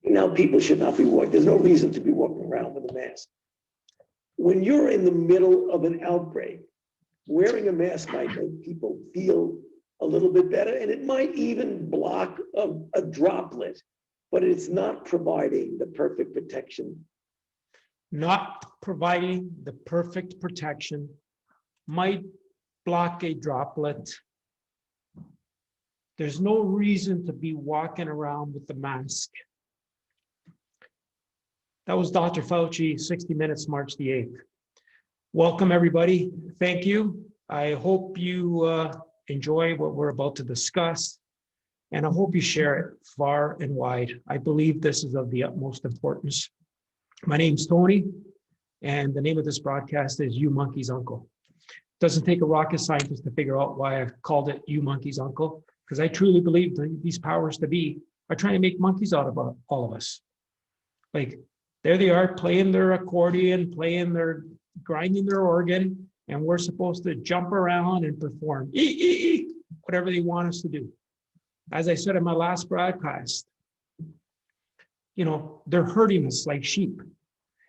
Now, people should not be walking. There's no reason to be walking around with a mask. When you're in the middle of an outbreak, wearing a mask might make people feel a little bit better, and it might even block a droplet, but it's not providing the perfect protection. Not providing the perfect protection might block a droplet. There's no reason to be walking around with the mask. That was Dr. Fauci, 60 Minutes, March the 8th. Welcome, everybody. Thank you. I hope you enjoy what we're about to discuss, and I hope you share it far and wide. I believe this is of the utmost importance. My name's Tony, and the name of this broadcast is You Monkey's Uncle. It doesn't take a rocket scientist to figure out why I've called it You Monkey's Uncle, because I truly believe that these powers to be are trying to make monkeys out of all of us. Like, there they are playing their accordion, grinding their organ, and we're supposed to jump around and perform whatever they want us to do. As I said in my last broadcast, they're herding us like sheep.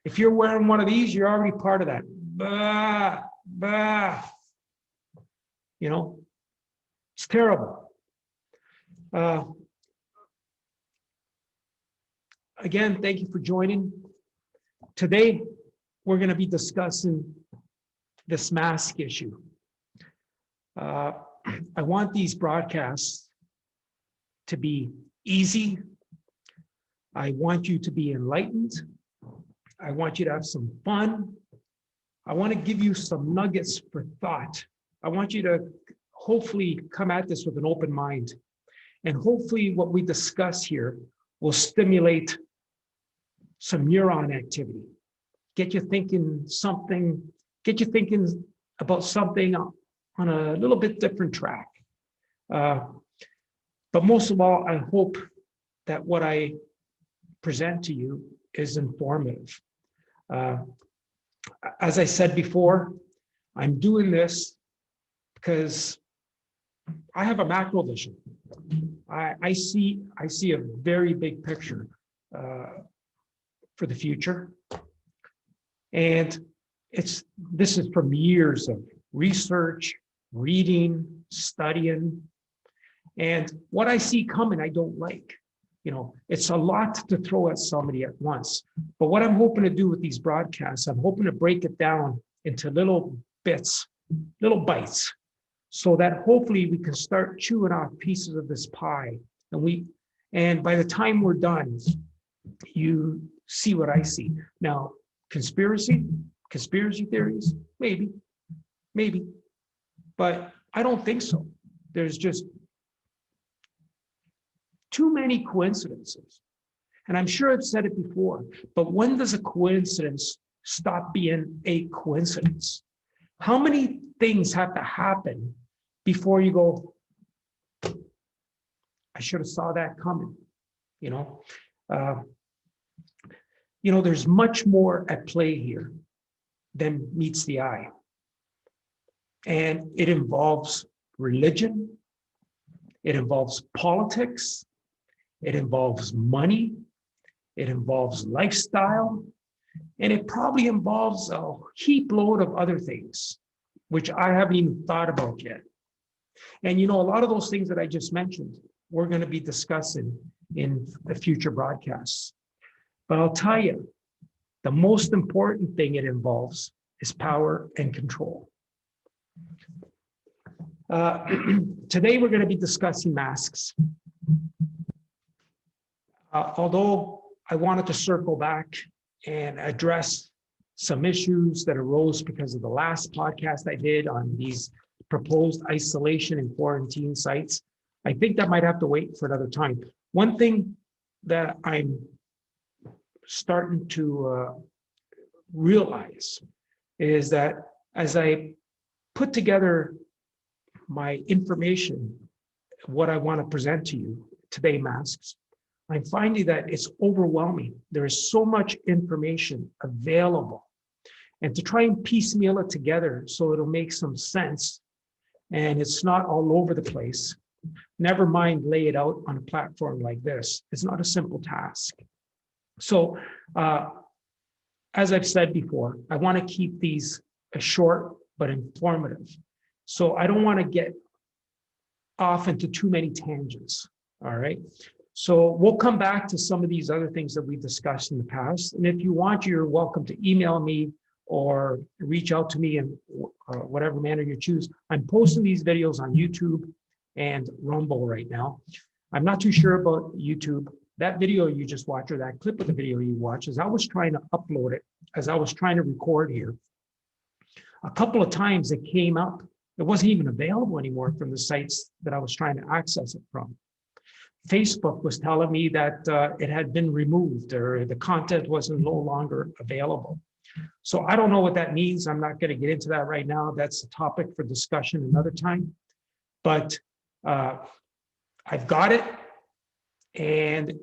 If you're wearing one of these, you're already part of that. Bah, bah. It's terrible. Again, thank you for joining. Today, we're going to be discussing this mask issue. I want these broadcasts to be easy. I want you to be enlightened. I want you to have some fun. I want to give you some nuggets for thought. I want you to hopefully come at this with an open mind. And hopefully what we discuss here will stimulate some neuron activity. Get you thinking about something on a little bit different track. But most of all, I hope that what I present to you is informative. As I said before, I'm doing this because I have a macro vision. I see a very big picture for the future. And this is from years of research, reading, studying. And what I see coming, I don't like. It's a lot to throw at somebody at once. But what I'm hoping to do with these broadcasts, I'm hoping to break it down into little bits, little bites, so that hopefully we can start chewing off pieces of this pie. And by the time we're done, you see what I see. Now, conspiracy theories, maybe, but I don't think so. There's just too many coincidences. And I'm sure I've said it before, but when does a coincidence stop being a coincidence? How many things have to happen before you go, I should have saw that coming? There's much more at play here than meets the eye. And it involves religion, it involves politics, it involves money, it involves lifestyle, and it probably involves a heap load of other things, which I haven't even thought about yet. And a lot of those things that I just mentioned, we're going to be discussing in the future broadcasts. But I'll tell you, the most important thing it involves is power and control. Today, we're going to be discussing masks. Although I wanted to circle back and address some issues that arose because of the last podcast I did on these proposed isolation and quarantine sites, I think that might have to wait for another time. One thing that I'm starting to realize is that as I put together my information, what I want to present to you today, masks, I'm finding that it's overwhelming. There is so much information available. And to try and piecemeal it together so it'll make some sense and it's not all over the place, never mind lay it out on a platform like this. It's not a simple task. So as I've said before, I want to keep these short but informative. So I don't want to get off into too many tangents. All right. So we'll come back to some of these other things that we've discussed in the past. And if you want, you're welcome to email me or reach out to me in whatever manner you choose. I'm posting these videos on YouTube and Rumble right now. I'm not too sure about YouTube. That video you just watched, or that clip of the video you watched, as I was trying to upload it, as I was trying to record here, a couple of times it came up. It wasn't even available anymore from the sites that I was trying to access it from. Facebook was telling me that it had been removed or the content wasn't no longer available. So I don't know what that means. I'm not going to get into that right now. That's a topic for discussion another time. But I've got it. And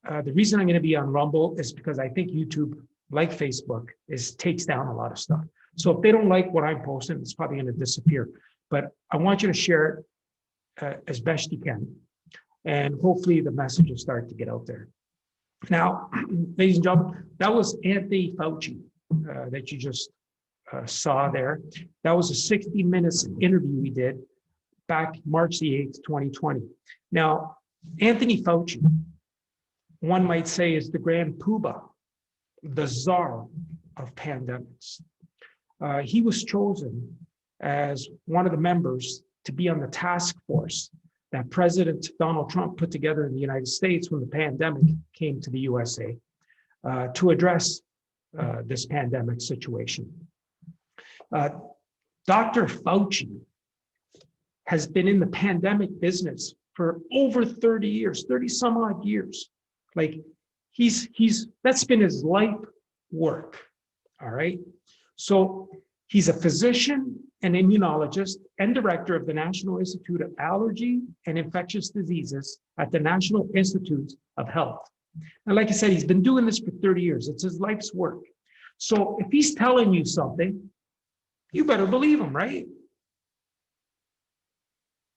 the reason I'm going to be on Rumble is because I think YouTube, like Facebook, takes down a lot of stuff. So if they don't like what I'm posting, it's probably going to disappear. But I want you to share it as best you can. And hopefully the message will start to get out there. Now, ladies and gentlemen, that was Anthony Fauci that you just saw there. That was a 60 minutes interview we did back March the 8th, 2020. Now, Anthony Fauci, one might say, is the grand poobah, the czar of pandemics. He was chosen as one of the members to be on the task force that President Donald Trump put together in the United States when the pandemic came to the USA to address this pandemic situation. Dr. Fauci has been in the pandemic business for over 30 years, 30 some odd years. Like that's been his life work, all right? So he's a physician and immunologist and director of the National Institute of Allergy and Infectious Diseases at the National Institutes of Health. And like I said, he's been doing this for 30 years. It's his life's work. So if he's telling you something, you better believe him, right?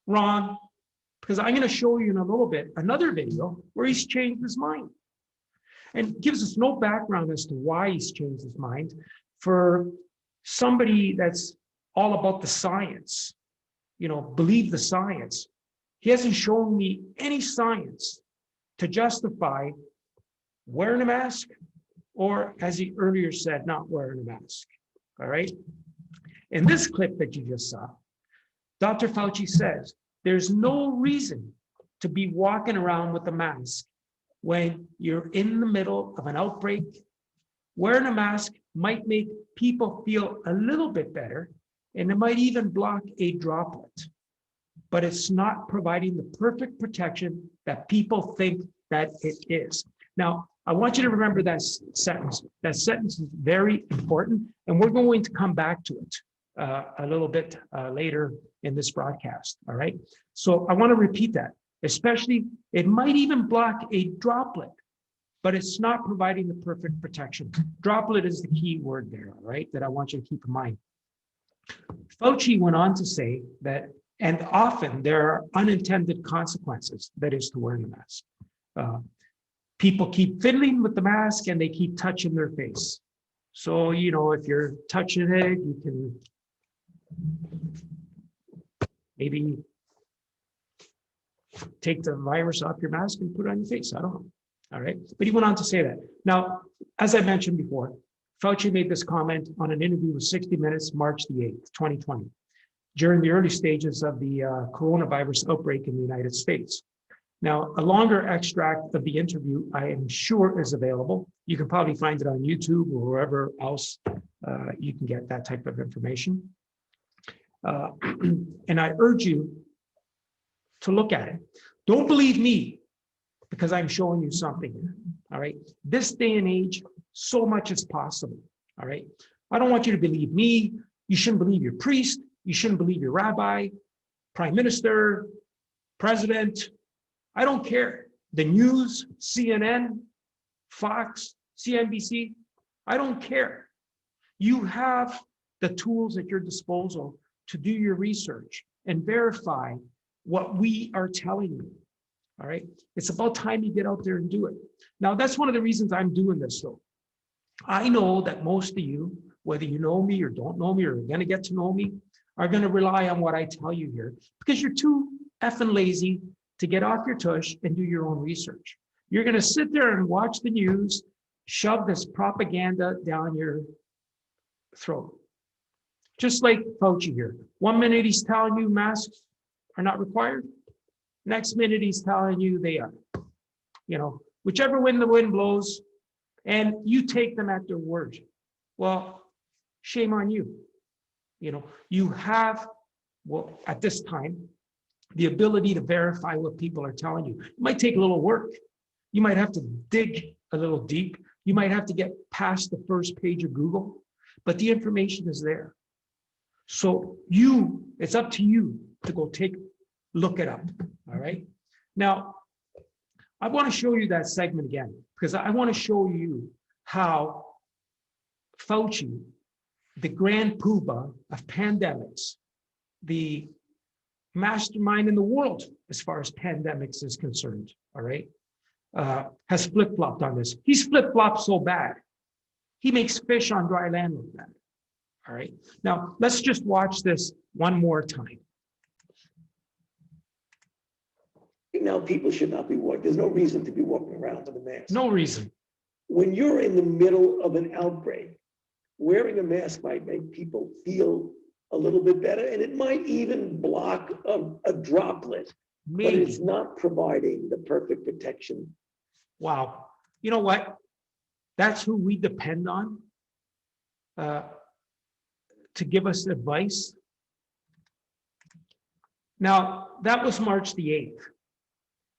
Wrong, because I'm going to show you in a little bit another video where he's changed his mind and gives us no background as to why he's changed his mind. For somebody that's all about the science, believe the science. He hasn't shown me any science to justify wearing a mask or, as he earlier said, not wearing a mask, all right? In this clip that you just saw, Dr. Fauci says there's no reason to be walking around with a mask when you're in the middle of an outbreak. Wearing a mask might make people feel a little bit better, and it might even block a droplet, but it's not providing the perfect protection that people think that it is. Now, I want you to remember that sentence. That sentence is very important, and we're going to come back to it a little bit later in this broadcast, all right? So I want to repeat that, especially it might even block a droplet, but it's not providing the perfect protection. Droplet is the key word there, all right, that I want you to keep in mind. Fauci went on to say that, and often there are unintended consequences, that is to wearing a mask. People keep fiddling with the mask and they keep touching their face. So, if you're touching it, you can maybe take the virus off your mask and put it on your face. I don't know. All right. But he went on to say that. Now, as I mentioned before, Fauci made this comment on an interview with 60 Minutes, March the 8th, 2020, during the early stages of the coronavirus outbreak in the United States. Now, a longer extract of the interview, I am sure, is available. You can probably find it on YouTube or wherever else you can get that type of information. And I urge you to look at it. Don't believe me because I'm showing you something here, all right? This day and age, so much is possible, all right? I don't want you to believe me. You shouldn't believe your priest. You shouldn't believe your rabbi, prime minister, president. I don't care. The news, CNN, Fox, CNBC, I don't care. You have the tools at your disposal to do your research and verify what we are telling you. All right. It's about time you get out there and do it. Now, that's one of the reasons I'm doing this, though. I know that most of you, whether you know me or don't know me or are going to get to know me, are going to rely on what I tell you here because you're too effing lazy to get off your tush and do your own research. You're going to sit there and watch the news, shove this propaganda down your throat. Just like Fauci here. 1 minute he's telling you masks are not required. Next minute he's telling you they are. You know, whichever way the wind blows, and you take them at their word. Well, shame on you. You know, you have, well, at this time, the ability to verify what people are telling you. It might take a little work. You might have to dig a little deep. You might have to get past the first page of Google, but the information is there. So it's up to you to go look it up, all right? Now, I want to show you that segment again, because I want to show you how Fauci, the grand poobah of pandemics, the mastermind in the world as far as pandemics is concerned, all right, has flip-flopped on this. He's flip-flopped so bad. He makes fish on dry land look bad, all right? Now, let's just watch this one more time. Now, people should not be walking. There's no reason to be walking around with a mask. No reason. When you're in the middle of an outbreak, wearing a mask might make people feel a little bit better, and it might even block a droplet, Maybe. but it's not providing the perfect protection. Wow. You know what? That's who we depend on to give us advice. Now, that was March the 8th.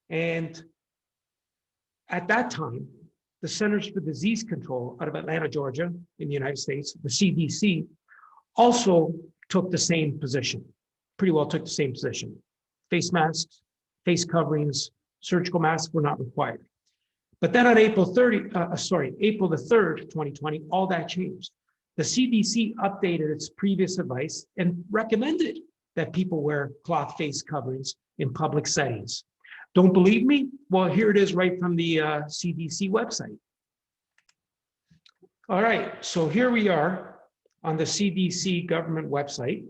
And at that time, the Centers for Disease Control out of Atlanta, Georgia, in the United States, the CDC, also took the same position, pretty well took the same position. Face masks, face coverings, surgical masks were not required. But then on April the 3rd, 2020, all that changed. The CDC updated its previous advice and recommended that people wear cloth face coverings in public settings. Don't believe me? Well, here it is right from the CDC website. All right, so here we are on the CDC government website.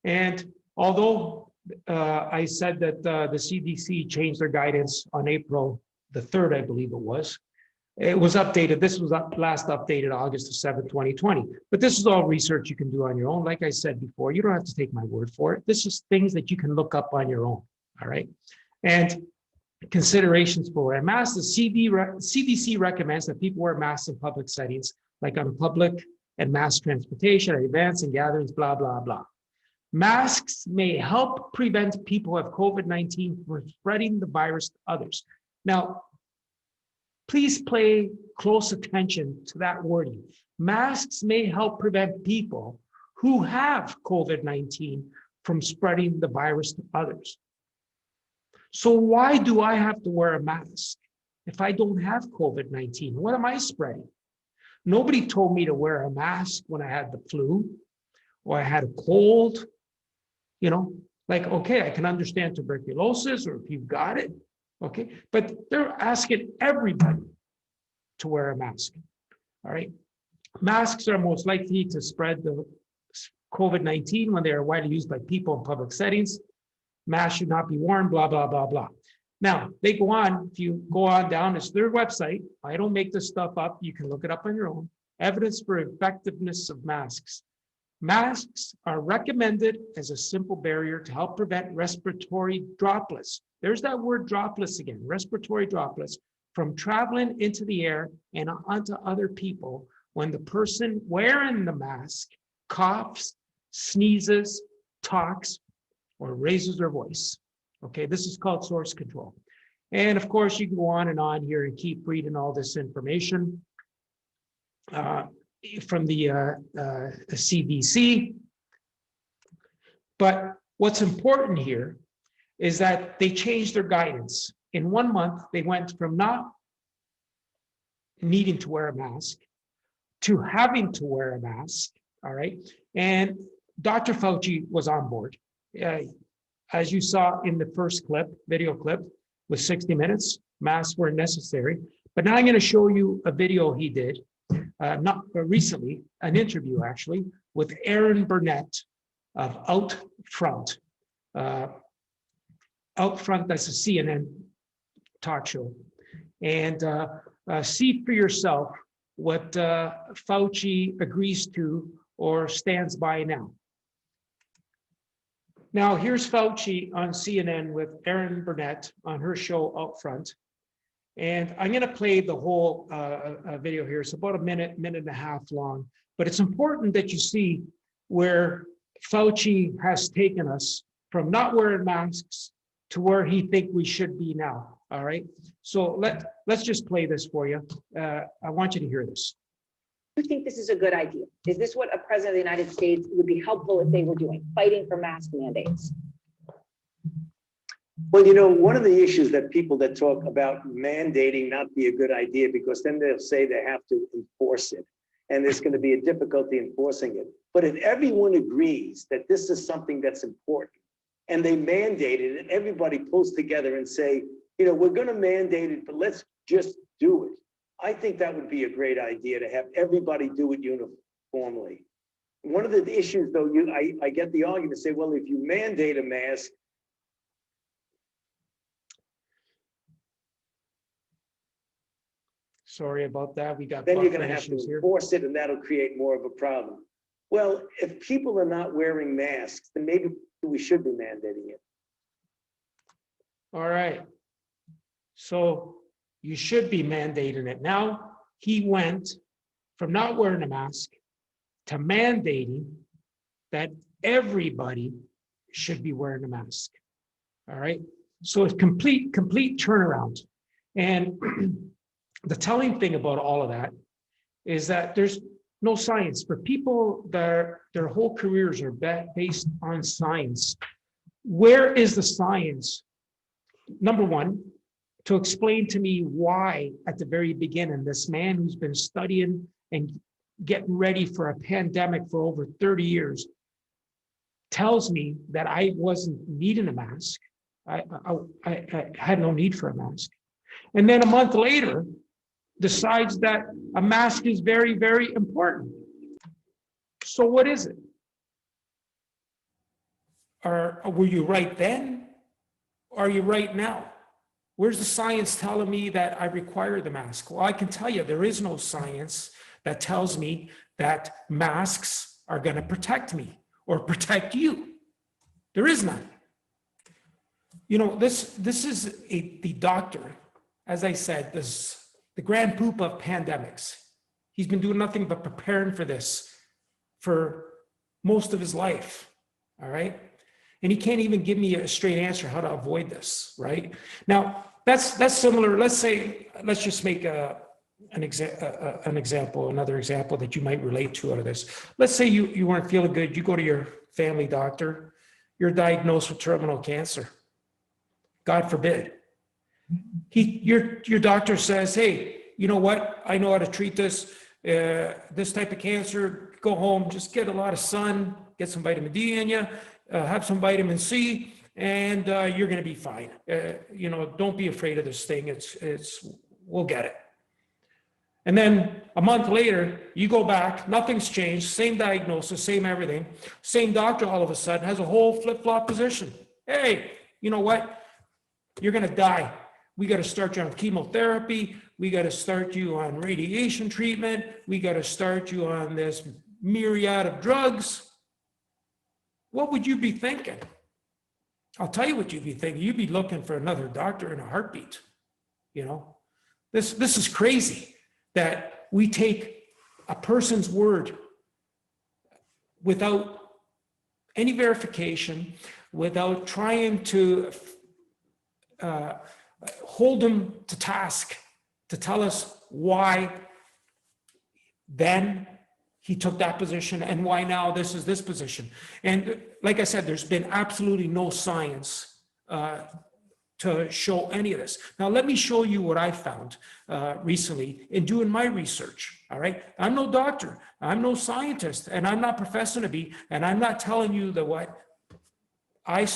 And although I said that the CDC changed their guidance on April the 3rd, I believe it was updated. This was last updated August the 7th, 2020. But this is all research you can do on your own. Like I said before, you don't have to take my word for it. This is things that you can look up on your own, all right? And considerations for wearing masks, the CDC recommends that people wear masks in public settings, like on public and mass transportation, at events and gatherings, blah, blah, blah. Masks may help prevent people who have COVID-19 from spreading the virus to others. Now, please pay close attention to that wording. Masks may help prevent people who have COVID-19 from spreading the virus to others. So why do I have to wear a mask if I don't have COVID-19? What am I spreading? Nobody told me to wear a mask when I had the flu or I had a cold. You know, like, okay, I can understand tuberculosis or if you've got it, okay? But they're asking everybody to wear a mask, all right? Masks are most likely to spread the COVID-19 when they are widely used by people in public settings. Masks should not be worn, blah, blah, blah, blah. Now, they go on, if you go on down, it's their website. I don't make this stuff up. You can look it up on your own. Evidence for effectiveness of masks. Masks are recommended as a simple barrier to help prevent respiratory droplets. There's that word droplets again, respiratory droplets, from traveling into the air and onto other people when the person wearing the mask coughs, sneezes, talks, or raises their voice. Okay, this is called source control. And of course, you can go on and here and keep reading all this information from the CDC. But what's important here is that they changed their guidance. In 1 month, they went from not needing to wear a mask to having to wear a mask, all right? And Dr. Fauci was on board. As you saw in the first clip, video clip, with 60 Minutes. Masks weren't necessary. But now I'm going to show you a video he did, not recently, an interview actually, with Aaron Burnett of Out Front. Out Front, that's a CNN talk show. And see for yourself what Fauci agrees to or stands by now. Now, here's Fauci on CNN with Aaron Burnett on her show Out Front. And I'm going to play the whole video here. It's about a minute, minute and a half long. But it's important that you see where Fauci has taken us from not wearing masks to where he thinks we should be now. All right. So let's just play this for you. I want you to hear this. Do you think this is a good idea? Is this what a president of the United States would be helpful if they were doing, fighting for mask mandates? Well, you know, one of the issues that people that talk about mandating not be a good idea, because then they'll say they have to enforce it, and there's going to be a difficulty enforcing it. But if everyone agrees that this is something that's important, and they mandate it, and everybody pulls together and say, you know, we're going to mandate it, but let's just do it. I think that would be a great idea to have everybody do it uniformly. One of the issues, though, I get the argument, say, well, if you mandate a mask, Sorry about that. We got then you're going to have to issues here. enforce it, and that'll create more of a problem. Well, if people are not wearing masks, then maybe we should be mandating it. All right. So you should be mandating it. Now he went from not wearing a mask to mandating that everybody should be wearing a mask. All right. So it's complete turnaround. And the telling thing about all of that is that there's no science for people that their whole careers are based on science. Where is the science? Number one, to explain to me why at the very beginning, this man who's been studying and getting ready for a pandemic for over 30 years tells me that I wasn't needing a mask. I had no need for a mask. And then a month later, decides that a mask is very, very important. So what is it? Were you right then? Or are you right now? Where's the science telling me that I require the mask? Well, I can tell you there is no science that tells me that masks are going to protect me or protect you. There is none. You know, this is the doctor, as I said, the grand poop of pandemics. He's been doing nothing but preparing for this for most of his life, all right? And he can't even give me a straight answer how to avoid this, right? Now, that's similar. Let's just make another example that you might relate to out of this. Let's say you weren't feeling good. You go to your family doctor. You're diagnosed with terminal cancer. God forbid. Your doctor says, hey, you know what? I know how to treat this type of cancer. Go home, just get a lot of sun, get some vitamin D in you, have some vitamin C, and you're going to be fine. You know, don't be afraid of this thing. We'll get it. And then a month later, you go back, nothing's changed, same diagnosis, same everything. Same doctor all of a sudden has a whole flip-flop position. Hey, you know what? You're going to die. We got to start you on chemotherapy. We got to start you on radiation treatment. We got to start you on this myriad of drugs. What would you be thinking? I'll tell you what you'd be thinking. You'd be looking for another doctor in a heartbeat. You know, this is crazy that we take a person's word without any verification, without trying to hold them to task to tell us why then he took that position and why now this is this position. And like I said, there's been absolutely no science to show any of this. Now, let me show you what I found recently in doing my research, all right? I'm no doctor, I'm no scientist, and I'm not professing to be, and I'm not telling you that what I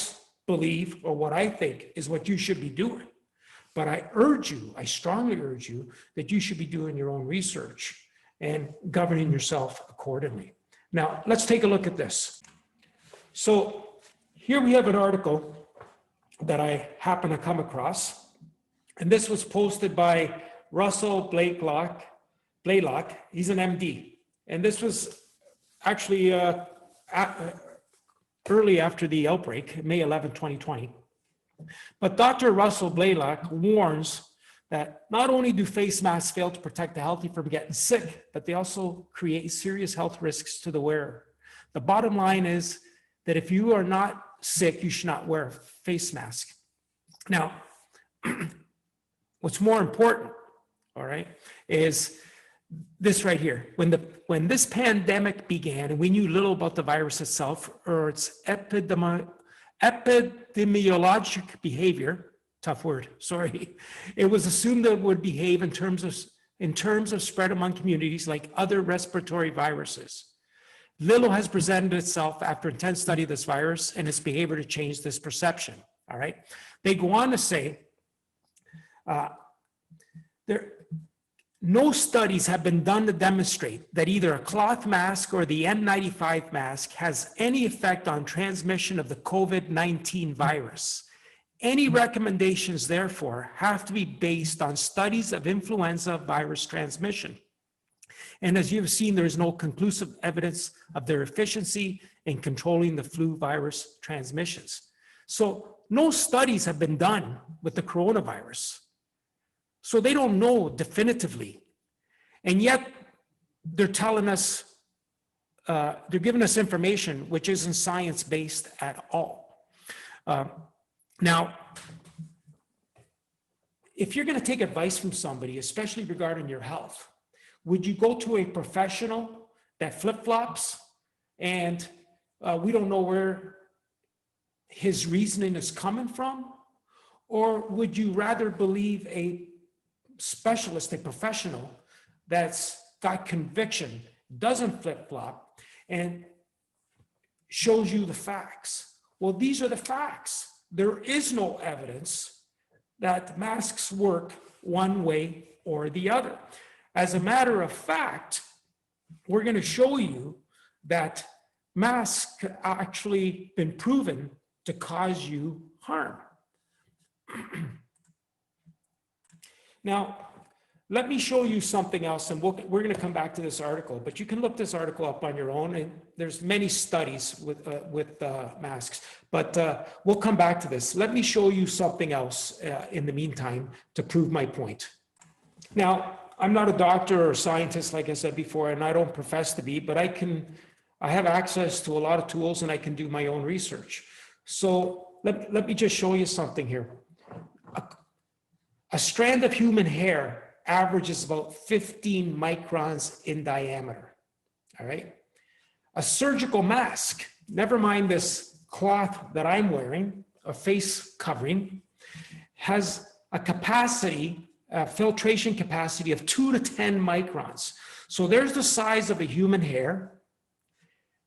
believe or what I think is what you should be doing. But I strongly urge you that you should be doing your own research and governing yourself accordingly. Now, let's take a look at this. So here we have an article that I happen to come across, and this was posted by Russell Blaylock. He's an MD, and this was actually early after the outbreak, May 11, 2020. But Dr. Russell Blaylock warns that not only do face masks fail to protect the healthy from getting sick, but they also create serious health risks to the wearer. The bottom line is that if you are not sick, you should not wear a face mask. Now, what's more important, all right, is this right here. When this pandemic began, and we knew little about the virus itself or its epidemiologic behavior, tough word, sorry, it was assumed that it would behave in terms of spread among communities like other respiratory viruses. Little has presented itself after intense study of this virus and its behavior to change this perception, all right? They go on to say, no studies have been done to demonstrate that either a cloth mask or the N95 mask has any effect on transmission of the COVID-19 virus. Any recommendations, therefore, have to be based on studies of influenza virus transmission. And as you've seen, there is no conclusive evidence of their efficiency in controlling the flu virus transmissions. So no studies have been done with the coronavirus. So they don't know definitively. And yet they're telling us, they're giving us information which isn't science-based at all. Now, if you're going to take advice from somebody, especially regarding your health, would you go to a professional that flip-flops and we don't know where his reasoning is coming from? Or would you rather believe a specialist, a professional that's got conviction, doesn't flip-flop, and shows you the facts? Well, these are the facts. There is no evidence that masks work one way or the other. As a matter of fact, we're going to show you that masks have actually been proven to cause you harm. Now, let me show you something else, and we're going to come back to this article, but you can look this article up on your own, and there's many studies with masks, but we'll come back to this. Let me show you something else in the meantime to prove my point. Now, I'm not a doctor or scientist, like I said before, and I don't profess to be, but I have access to a lot of tools and I can do my own research. So let me just show you something here. A strand of human hair averages about 15 microns in diameter, all right? A surgical mask, never mind this cloth that I'm wearing, a face covering, has a capacity, filtration capacity of 2 to 10 microns. So there's the size of a human hair.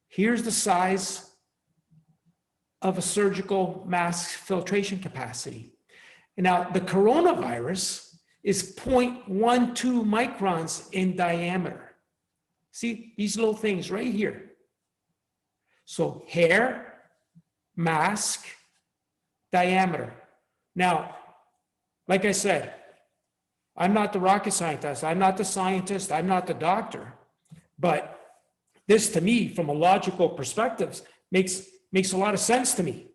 Here's the size of a surgical mask filtration capacity. And now the coronavirus is 0.12 microns in diameter. See these little things right here. So hair, mask, diameter. Now, like I said, I'm not the rocket scientist, I'm not the scientist, I'm not the doctor, but this to me, from a logical perspective, makes a lot of sense to me.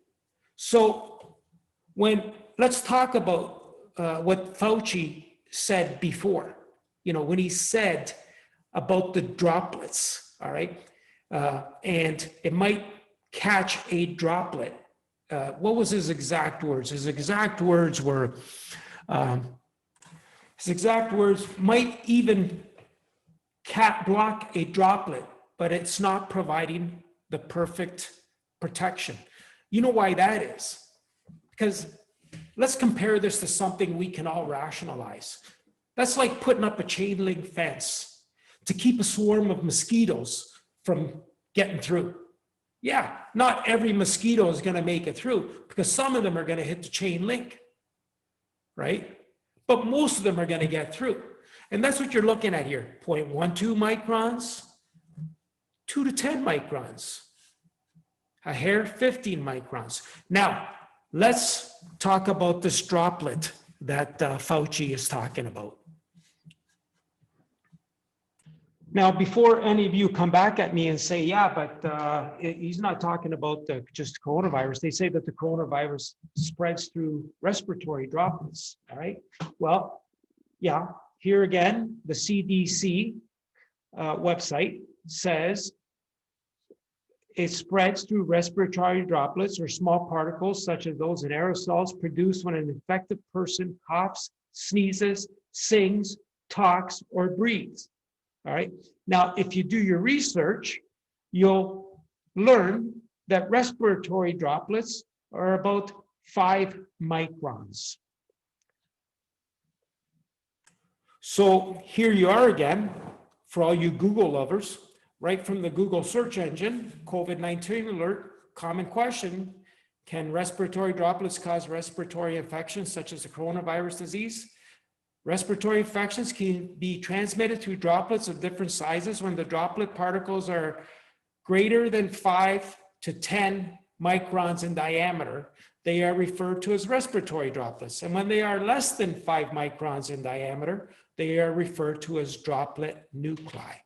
So let's talk about what Fauci said before, when he said about the droplets, all right? And it might catch a droplet. What was his exact words? His exact words were, might even block a droplet, but it's not providing the perfect protection. You know why that is? Because let's compare this to something we can all rationalize. That's like putting up a chain link fence to keep a swarm of mosquitoes from getting through. Yeah, not every mosquito is going to make it through because some of them are going to hit the chain link, right? but most of them are going to get through. And that's what you're looking at here, 0.12 microns, 2 to 10 microns, a hair 15 microns. Now, let's talk about this droplet that Fauci is talking about. Now, before any of you come back at me and say, yeah, but he's not talking about just coronavirus. They say that the coronavirus spreads through respiratory droplets, all right? Well, yeah, here again, the CDC website says it spreads through respiratory droplets or small particles such as those in aerosols produced when an infected person coughs, sneezes, sings, talks, or breathes. All right. Now, if you do your research, you'll learn that respiratory droplets are about 5 microns. So here you are again, for all you Google lovers, right from the Google search engine, COVID-19 alert, common question, can respiratory droplets cause respiratory infections such as the coronavirus disease? Respiratory infections can be transmitted through droplets of different sizes. When the droplet particles are greater than 5 to 10 microns in diameter, they are referred to as respiratory droplets. And when they are less than 5 microns in diameter, they are referred to as droplet nuclei.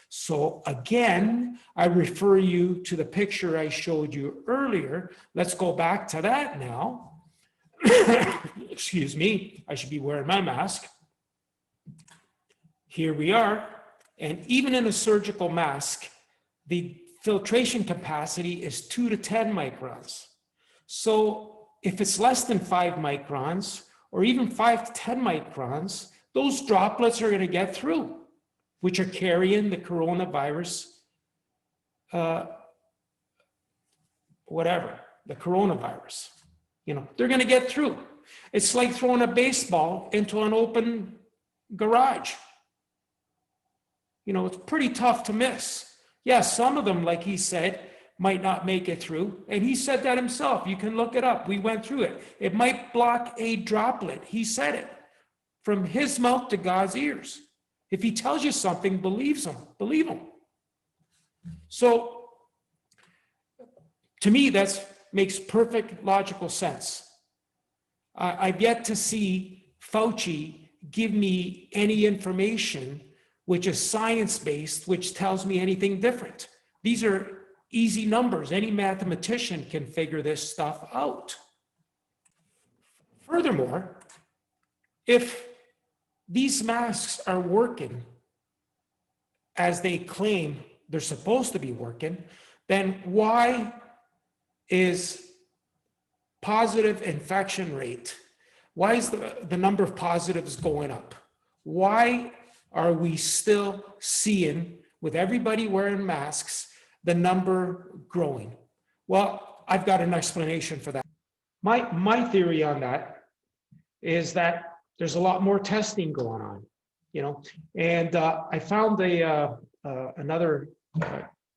So again, I refer you to the picture I showed you earlier. Let's go back to that now. Excuse me, I should be wearing my mask. Here we are, and even in a surgical mask, the filtration capacity is 2 to 10 microns. So if it's less than 5 microns, or even 5 to 10 microns, those droplets are going to get through, which are carrying the coronavirus, the coronavirus. You know, they're going to get through. It's like throwing a baseball into an open garage. You know, it's pretty tough to miss. Yeah, some of them, like he said, might not make it through. And he said that himself. You can look it up. We went through it. It might block a droplet. He said it from his mouth to God's ears. If he tells you something, believe him. So to me, that makes perfect logical sense. I've yet to see Fauci give me any information which is science-based, which tells me anything different. These are easy numbers. Any mathematician can figure this stuff out. Furthermore, if these masks are working as they claim they're supposed to be working, then why is positive infection rate, why is the number of positives going up? Why are we still seeing, with everybody wearing masks, the number growing? Well, I've got an explanation for that. My theory on that is that there's a lot more testing going on, you know, and I found another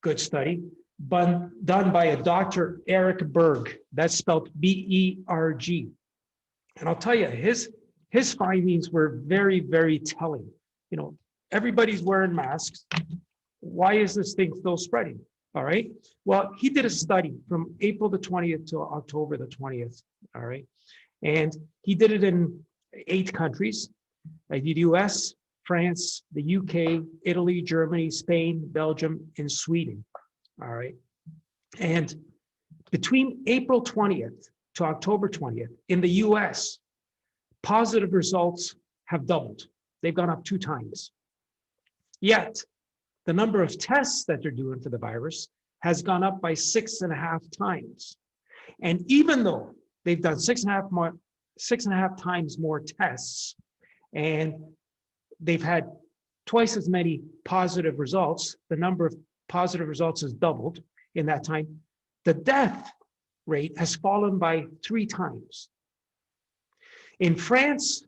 good study done by a Dr. Eric Berg. That's spelled B-E-R-G. And I'll tell you, his findings were very, very telling. You know, everybody's wearing masks. Why is this thing still spreading? All right. Well, he did a study from April the 20th to October the 20th. All right. And he did it in 8 countries, like the US, France, the UK, Italy, Germany, Spain, Belgium, and Sweden. All right. And between April 20th to October 20th, in the US, positive results have doubled. They've gone up 2 times. Yet, the number of tests that they're doing for the virus has gone up by 6.5 times. And even though they've done 6.5 times more tests, and they've had twice as many positive results, the number of positive results has doubled in that time, the death rate has fallen by 3 times. In France,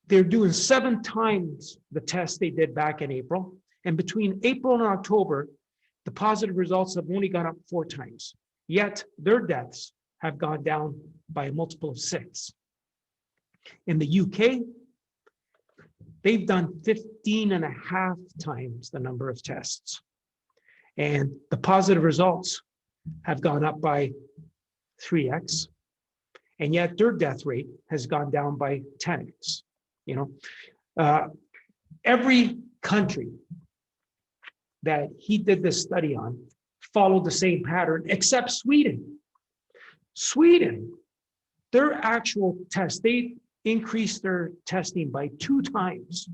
they're doing 7 times the test they did back in April. And between April and October, the positive results have only gone up 4 times. Yet their deaths have gone down by a multiple of 6. In the UK, they've done 15.5 times the number of tests. And the positive results have gone up by 3x. And yet their death rate has gone down by 10x. Every country that he did this study on followed the same pattern, except Sweden. Sweden, their actual test, they increased their testing by 2 times,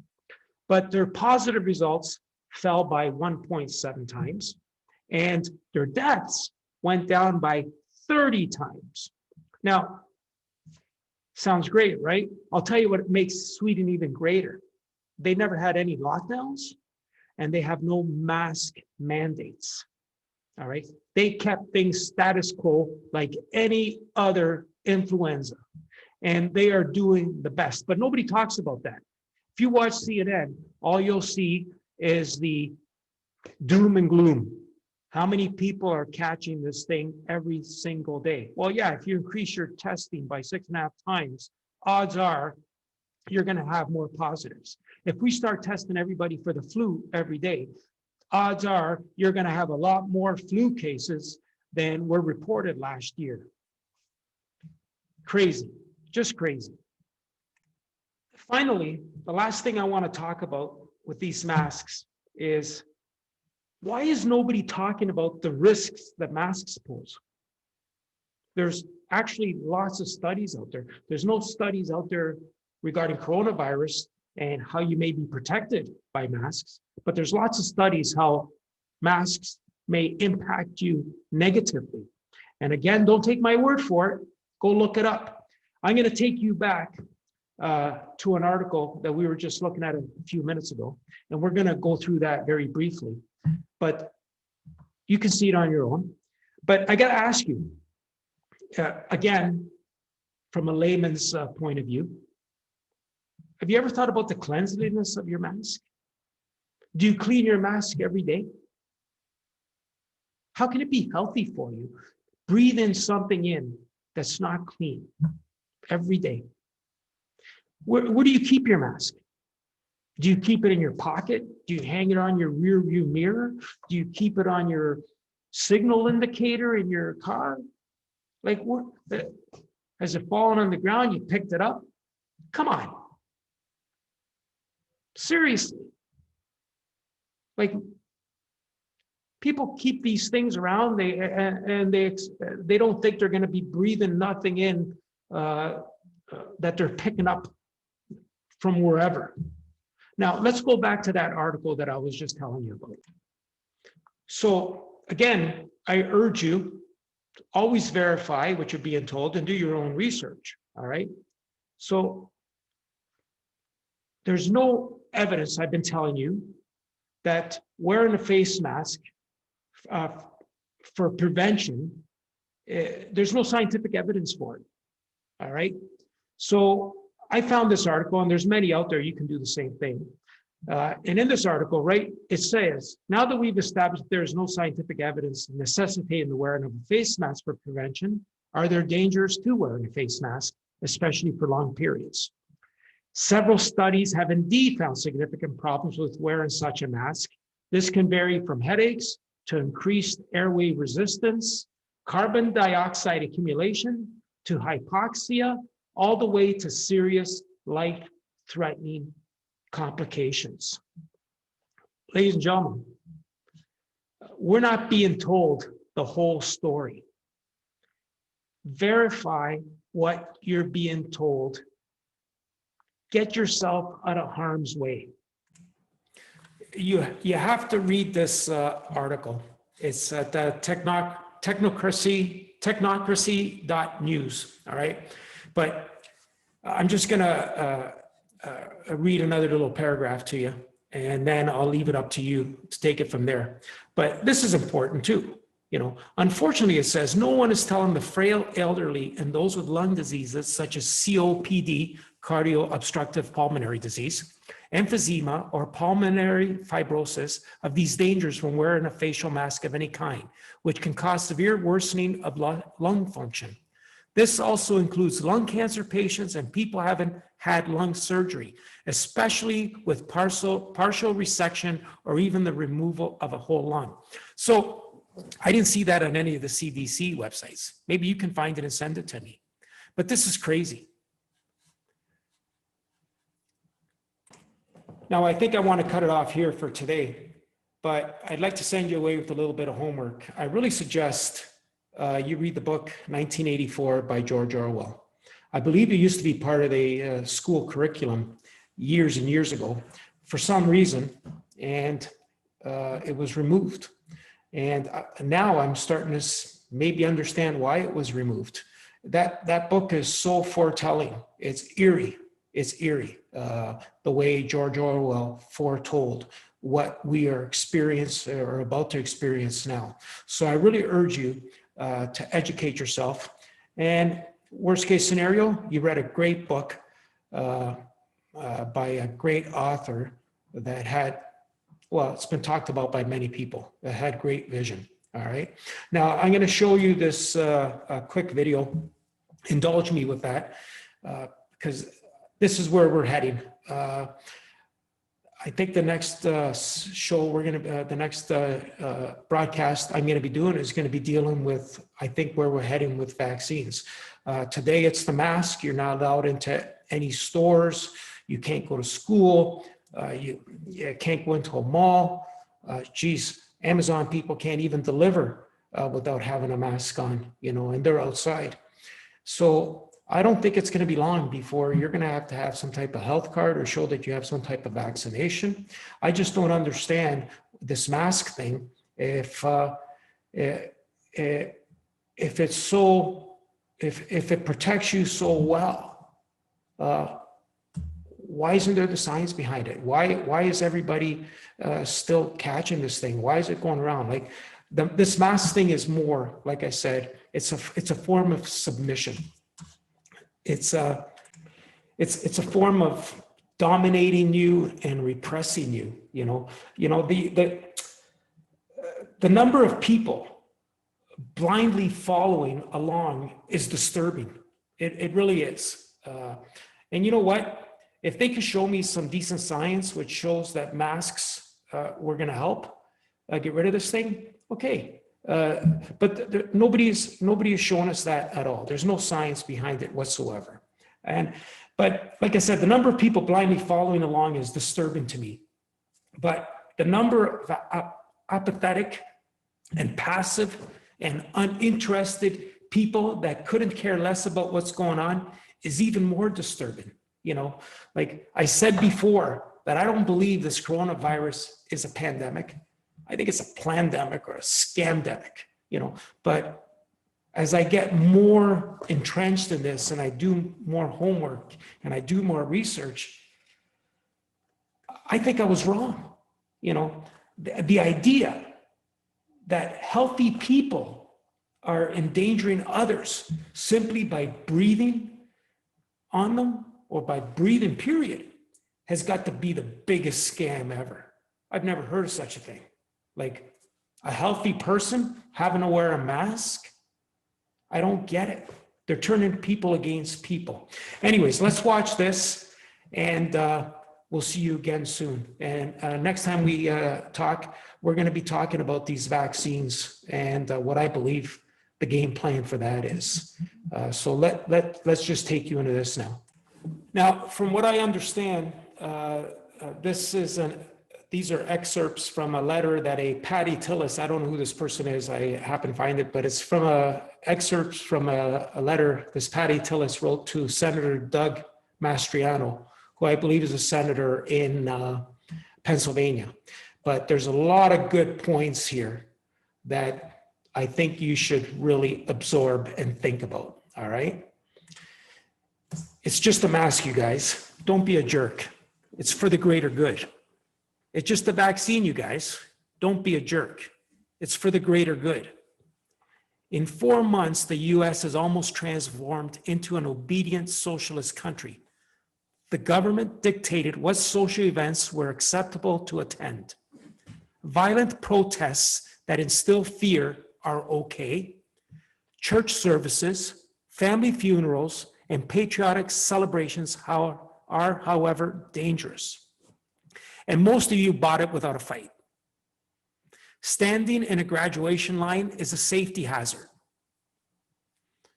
but their positive results fell by 1.7 times, and their deaths went down by 30 times. Now, sounds great, right? I'll tell you what makes Sweden even greater. They never had any lockdowns, and they have no mask mandates. All right. They kept things status quo like any other influenza, and they are doing the best. But nobody talks about that. If you watch CNN, all you'll see is the doom and gloom. How many people are catching this thing every single day? Well, yeah, if you increase your testing by 6.5 times, odds are you're going to have more positives. If we start testing everybody for the flu every day, odds are you're going to have a lot more flu cases than were reported last year. Crazy, just crazy. Finally, the last thing I want to talk about with these masks is, why is nobody talking about the risks that masks pose? There's actually lots of studies out there. There's no studies out there regarding coronavirus and how you may be protected by masks, but there's lots of studies how masks may impact you negatively. And again, don't take my word for it. Go look it up. I'm going to take you back to an article that we were just looking at a few minutes ago, and we're going to go through that very briefly. But you can see it on your own. But I got to ask you, again, from a layman's point of view, have you ever thought about the cleanliness of your mask? Do you clean your mask every day? How can it be healthy for you? Breathe in something in that's not clean every day. Where do you keep your mask? Do you keep it in your pocket? Do you hang it on your rear view mirror? Do you keep it on your signal indicator in your car? Like, what? Has it fallen on the ground? You picked it up? Come on. Seriously. Like, people keep these things around, they don't think they're going to be breathing nothing in that they're picking up from wherever. Now, let's go back to that article that I was just telling you about. So again, I urge you to always verify what you're being told and do your own research, all right? So there's no evidence, I've been telling you, that wearing a face mask for prevention, there's no scientific evidence for it, all right? So I found this article, and there's many out there, you can do the same thing. And in this article, right, it says, now that we've established there is no scientific evidence necessitating the wearing of a face mask for prevention, are there dangers to wearing a face mask, especially for long periods? Several studies have indeed found significant problems with wearing such a mask. This can vary from headaches to increased airway resistance, carbon dioxide accumulation, to hypoxia, all the way to serious life-threatening complications. Ladies and gentlemen, we're not being told the whole story. Verify what you're being told. Get yourself out of harm's way. You have to read this article. It's at the technocracy.news, all right? But I'm just gonna read another little paragraph to you, and then I'll leave it up to you to take it from there. But this is important too. You know, unfortunately, it says no one is telling the frail elderly and those with lung diseases such as COPD, cardio obstructive pulmonary disease, emphysema, or pulmonary fibrosis of these dangers from wearing a facial mask of any kind, which can cause severe worsening of lung function. This also includes lung cancer patients and people who haven't had lung surgery, especially with partial resection or even the removal of a whole lung. So I didn't see that on any of the CDC websites. Maybe you can find it and send it to me. But this is crazy. Now, I think I want to cut it off here for today, but I'd like to send you away with a little bit of homework. I really suggest you read the book 1984 by George Orwell. I believe it used to be part of the school curriculum years and years ago for some reason, and it was removed. And now I'm starting to maybe understand why it was removed. That book is so foretelling. It's eerie. It's eerie, the way George Orwell foretold what we are experiencing or about to experience now. So I really urge you to educate yourself. And worst case scenario, you read a great book by a great author that had, well, it's been talked about by many people, that had great vision. All right. Now I'm going to show you this quick video. Indulge me with that because this is where we're heading. I think the next show we're going to, the next broadcast I'm going to be doing is going to be dealing with, I think, where we're heading with vaccines. Today it's the mask. You're not allowed into any stores. You can't go to school. You can't go into a mall. Geez, Amazon people can't even deliver without having a mask on, you know, and they're outside. So I don't think it's going to be long before you're going to have some type of health card or show that you have some type of vaccination. I just don't understand this mask thing. If it's so, if it protects you so well, why isn't there the science behind it? Why is everybody still catching this thing? Why is it going around? Like this mask thing is more, like I said, it's a form of submission. It's a form of dominating you and repressing you. You know the number of people blindly following along is disturbing. It really is. And you know what? If they could show me some decent science which shows that masks were going to help get rid of this thing, okay. But nobody is showing us that at all. There's no science behind it whatsoever. But like I said, the number of people blindly following along is disturbing to me. But the number of apathetic and passive and uninterested people that couldn't care less about what's going on is even more disturbing. You know, like I said before, that I don't believe this coronavirus is a pandemic. I think it's a plandemic or a scamdemic, you know, but as I get more entrenched in this and I do more homework and I do more research, I think I was wrong. You know, the idea that healthy people are endangering others simply by breathing on them or by breathing, period, has got to be the biggest scam ever. I've never heard of such a thing. Like a healthy person having to wear a mask? I don't get it. They're turning people against people. Anyways, let's watch this and we'll see you again soon. And next time we talk, we're going to be talking about these vaccines and what I believe the game plan for that is. So let's just take you into this now. Now, from what I understand, these are excerpts from a letter that a Patty Tillis, I don't know who this person is, I happen to find it, but it's from excerpts from a letter this Patty Tillis wrote to Senator Doug Mastriano, who I believe is a senator in Pennsylvania. But there's a lot of good points here that I think you should really absorb and think about, all right? It's just a mask, you guys. Don't be a jerk. It's for the greater good. It's just a vaccine, you guys. Don't be a jerk. It's for the greater good. In 4 months, the US has almost transformed into an obedient socialist country. The government dictated what social events were acceptable to attend. Violent protests that instill fear are okay. Church services, Family funerals and patriotic celebrations are, however, dangerous. And most of you bought it without a fight. Standing in a graduation line is a safety hazard.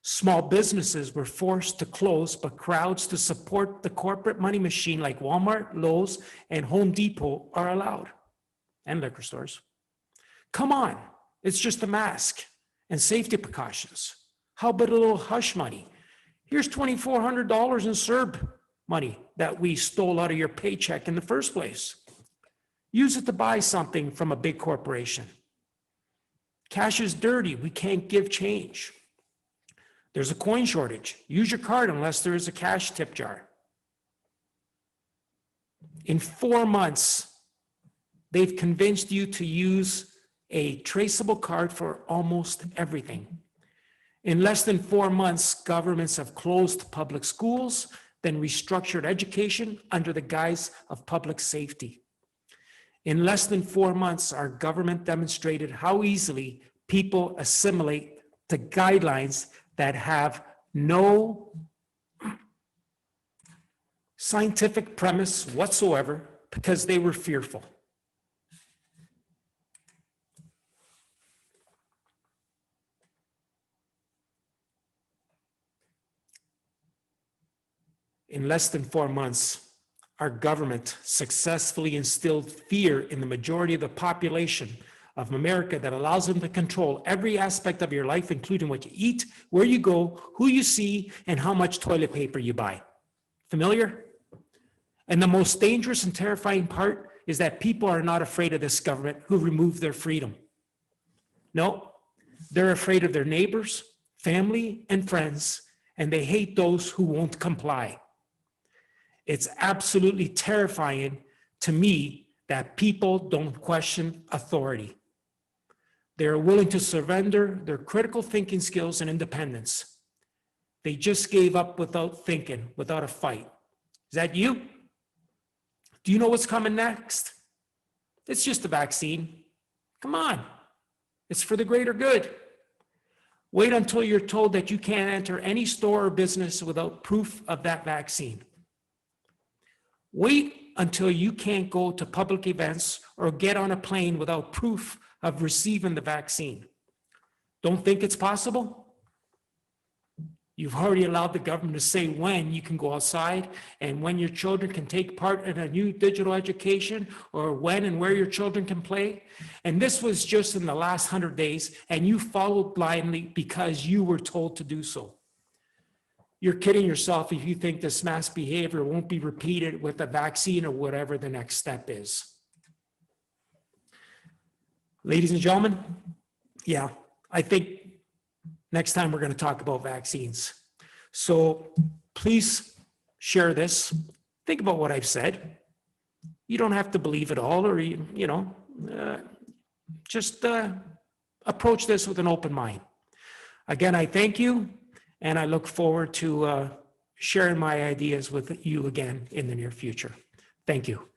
Small businesses were forced to close, but crowds to support the corporate money machine like Walmart, Lowe's, and Home Depot are allowed, and liquor stores. Come on, it's just a mask and safety precautions. How about a little hush money? Here's $2,400 in CERB money that we stole out of your paycheck in the first place. Use it to buy something from a big corporation. Cash is dirty. We can't give change. There's a coin shortage. Use your card unless there is a cash tip jar. In 4 months, they've convinced you to use a traceable card for almost everything. In less than 4 months, governments have closed public schools, then restructured education under the guise of public safety. In less than 4 months, our government demonstrated how easily people assimilate to guidelines that have no scientific premise whatsoever because they were fearful. In less than 4 months, our government successfully instilled fear in the majority of the population of America that allows them to control every aspect of your life, including what you eat, where you go, who you see, and how much toilet paper you buy. Familiar? And the most dangerous and terrifying part is that people are not afraid of this government who removed their freedom. No, they're afraid of their neighbors, family, and friends, and they hate those who won't comply. It's absolutely terrifying to me that people don't question authority. They're willing to surrender their critical thinking skills and independence. They just gave up without thinking, without a fight. Is that you? Do you know what's coming next? It's just a vaccine. Come on. It's for the greater good. Wait until you're told that you can't enter any store or business without proof of that vaccine. Wait until you can't go to public events or get on a plane without proof of receiving the vaccine. Don't think it's possible? You've already allowed the government to say when you can go outside and when your children can take part in a new digital education or when and where your children can play. And this was just in the last 100 days, and you followed blindly because you were told to do so. You're kidding yourself if you think this mass behavior won't be repeated with a vaccine or whatever the next step is. Ladies and gentlemen, yeah, I think next time we're going to talk about vaccines. So please share this. Think about what I've said. You don't have to believe it all, or, just approach this with an open mind. Again, I thank you, and I look forward to sharing my ideas with you again in the near future. Thank you.